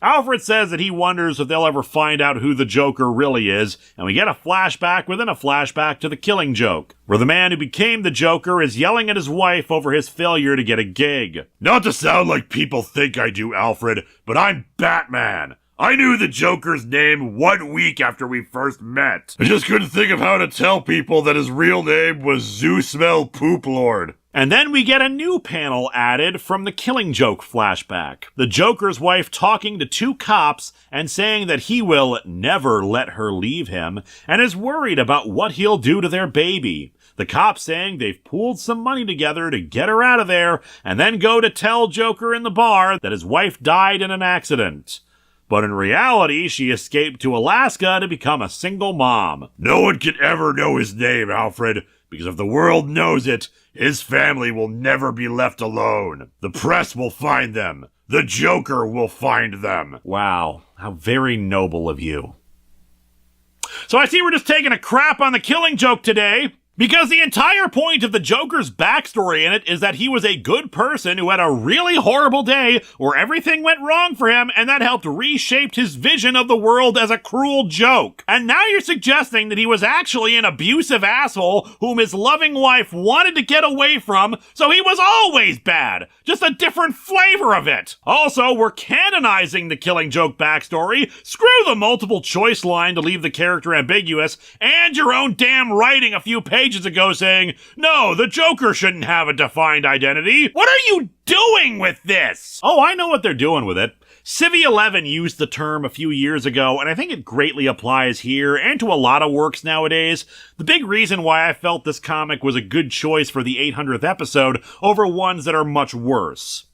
Alfred says that he wonders if they'll ever find out who the Joker really is, and we get a flashback within a flashback to the Killing Joke, where the man who became the Joker is yelling at his wife over his failure to get a gig. Not to sound like people think I do, Alfred, but I'm Batman. I knew the Joker's name 1 week after we first met. I just couldn't think of how to tell people that his real name was Zeusmel Poop Lord. And then we get a new panel added from the Killing Joke flashback. The Joker's wife talking to 2 cops and saying that he will never let her leave him and is worried about what he'll do to their baby. The cops saying they've pooled some money together to get her out of there and then go to tell Joker in the bar that his wife died in an accident. But in reality, she escaped to Alaska to become a single mom. No one can ever know his name, Alfred, because if the world knows it, his family will never be left alone. The press will find them. The Joker will find them. Wow, how very noble of you. So I see we're just taking a crap on the Killing Joke today. Because the entire point of the Joker's backstory in it is that he was a good person who had a really horrible day where everything went wrong for him, and that helped reshape his vision of the world as a cruel joke. And now you're suggesting that he was actually an abusive asshole whom his loving wife wanted to get away from, so he was always bad. Just a different flavor of it. Also, we're canonizing the Killing Joke backstory. Screw the multiple choice line to leave the character ambiguous, and your own damn writing a few pages ago saying, no, the Joker shouldn't have a defined identity. What are you doing with this? Oh, I know what they're doing with it. Civi 11 used the term a few years ago, and I think it greatly applies here and to a lot of works nowadays. The big reason why I felt this comic was a good choice for the 800th episode over ones that are much worse.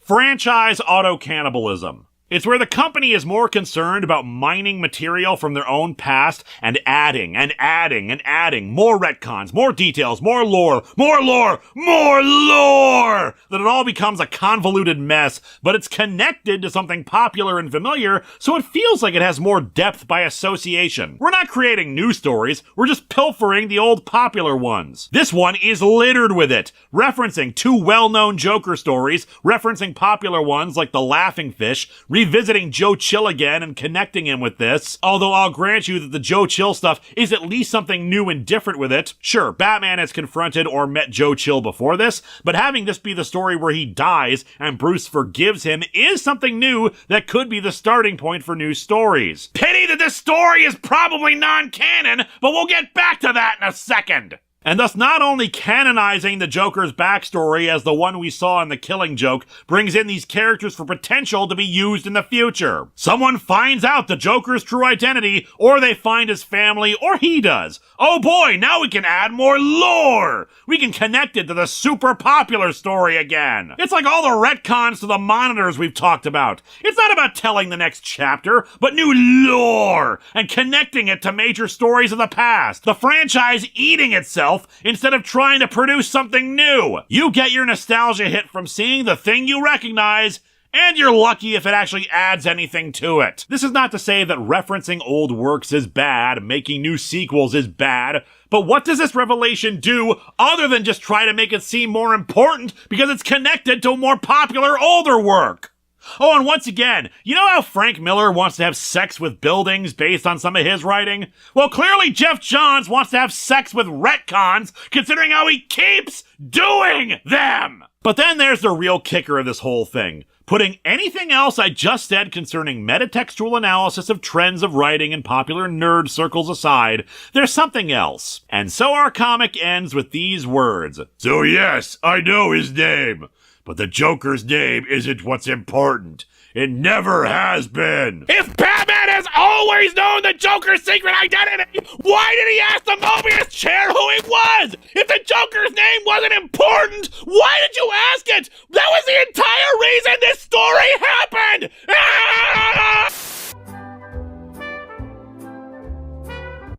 Franchise autocannibalism. It's where the company is more concerned about mining material from their own past and adding and adding and adding more retcons, more details, more lore, more lore, more lore, that it all becomes a convoluted mess, but it's connected to something popular and familiar, so it feels like it has more depth by association. We're not creating new stories, we're just pilfering the old popular ones. This one is littered with it, referencing 2 well-known Joker stories, referencing popular ones like The Laughing Fish, revisiting Joe Chill again and connecting him with this, although I'll grant you that the Joe Chill stuff is at least something new and different with it. Sure, Batman has confronted or met Joe Chill before this, but having this be the story where he dies and Bruce forgives him is something new that could be the starting point for new stories. Pity that this story is probably non-canon, but we'll get back to that in a second. And thus not only canonizing the Joker's backstory as the one we saw in the Killing Joke brings in these characters for potential to be used in the future. Someone finds out the Joker's true identity, or they find his family, or he does. Oh boy, now we can add more lore! We can connect it to the super popular story again. It's like all the retcons to the monitors we've talked about. It's not about telling the next chapter, but new lore, and connecting it to major stories of the past. The franchise eating itself instead of trying to produce something new. You get your nostalgia hit from seeing the thing you recognize, and you're lucky if it actually adds anything to it. This is not to say that referencing old works is bad, making new sequels is bad, but what does this revelation do other than just try to make it seem more important because it's connected to a more popular older work? Oh, and once again, you know how Frank Miller wants to have sex with buildings based on some of his writing? Well, clearly Jeff Johns wants to have sex with retcons, considering how he keeps doing them! But then there's the real kicker of this whole thing. Putting anything else I just said concerning metatextual analysis of trends of writing in popular nerd circles aside, there's something else. And so our comic ends with these words. So yes, I know his name. But the Joker's name isn't what's important. It never has been. If Batman has always known the Joker's secret identity, why did he ask the Mobius chair who he was? If the Joker's name wasn't important, why did you ask it? That was the entire reason this story happened! Ah!